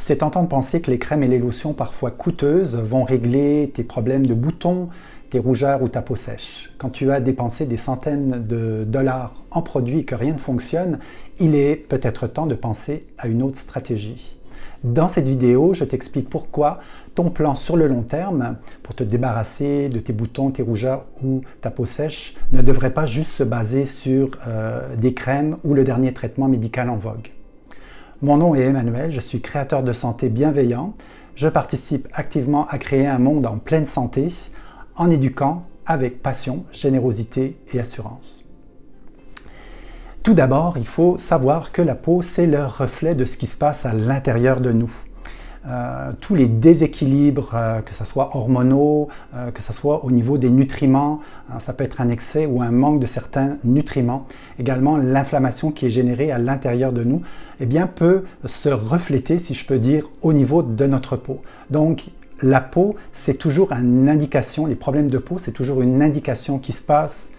C'est tentant de penser que les crèmes et les lotions parfois coûteuses vont régler tes problèmes de boutons, tes rougeurs ou ta peau sèche. Quand tu as dépensé des centaines de dollars en produits et que rien ne fonctionne, il est peut-être temps de penser à une autre stratégie. Dans cette vidéo, je t'explique pourquoi ton plan sur le long terme, pour te débarrasser de tes boutons, tes rougeurs ou ta peau sèche, ne devrait pas juste se baser sur des crèmes ou le dernier traitement médical en vogue. Mon nom est Emmanuel, je suis créateur de santé bienveillant. Je participe activement à créer un monde en pleine santé, en éduquant avec passion, générosité et assurance. Tout d'abord, il faut savoir que la peau, c'est le reflet de ce qui se passe à l'intérieur de nous. Tous les déséquilibres, que ce soit hormonaux, que ce soit au niveau des nutriments, ça peut être un excès ou un manque de certains nutriments. Également, l'inflammation qui est générée à l'intérieur de nous, eh bien, peut se refléter, si je peux dire, au niveau de notre peau. Donc, la peau, c'est toujours une indication, les problèmes de peau, c'est toujours une indication qu'il se passe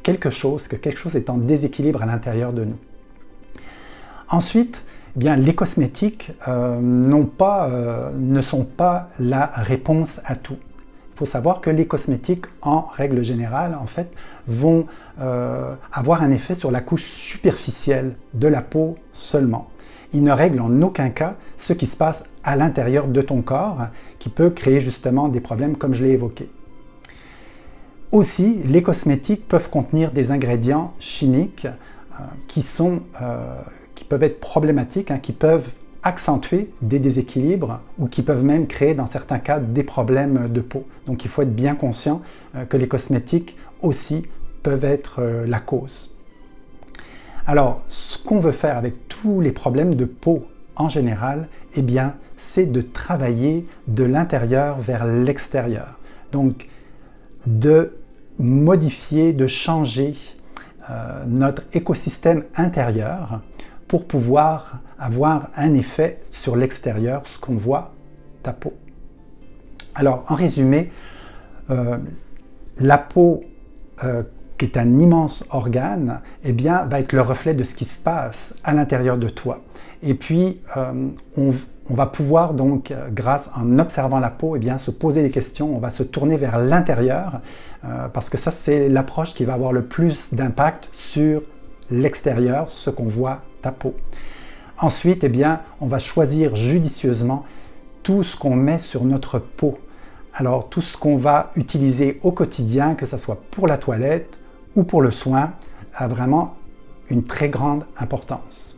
quelque chose, que quelque chose est en déséquilibre à l'intérieur de nous. Ensuite, eh bien, les cosmétiques ne sont pas la réponse à tout. Il faut savoir que les cosmétiques, en règle générale, en fait, vont avoir un effet sur la couche superficielle de la peau seulement. Ils ne règlent en aucun cas ce qui se passe à l'intérieur de ton corps, qui peut créer justement des problèmes comme je l'ai évoqué. Aussi, les cosmétiques peuvent contenir des ingrédients chimiques qui peuvent être problématiques, qui peuvent accentuer des déséquilibres ou qui peuvent même créer dans certains cas des problèmes de peau. Donc il faut être bien conscient que les cosmétiques aussi peuvent être la cause. Alors, ce qu'on veut faire avec tous les problèmes de peau en général, eh bien, c'est de travailler de l'intérieur vers l'extérieur. Donc, de modifier, de changer notre écosystème intérieur pour pouvoir avoir un effet sur l'extérieur, ce qu'on voit, ta peau. Alors, en résumé, la peau, qui est un immense organe, eh bien, va être le reflet de ce qui se passe à l'intérieur de toi. Et puis, on va pouvoir donc, en observant la peau, eh bien, se poser des questions, on va se tourner vers l'intérieur, parce que ça, c'est l'approche qui va avoir le plus d'impact sur l'extérieur, ce qu'on voit, ta peau. Ensuite, eh bien, on va choisir judicieusement tout ce qu'on met sur notre peau. Alors, tout ce qu'on va utiliser au quotidien, que ce soit pour la toilette ou pour le soin, a vraiment une très grande importance.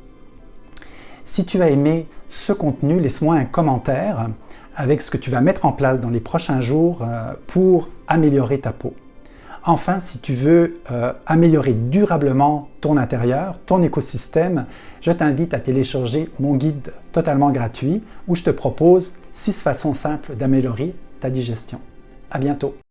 Si tu as aimé ce contenu, laisse-moi un commentaire avec ce que tu vas mettre en place dans les prochains jours pour améliorer ta peau. Enfin, si tu veux améliorer durablement ton intérieur, ton écosystème, je t'invite à télécharger mon guide totalement gratuit où je te propose 6 façons simples d'améliorer ta digestion. À bientôt!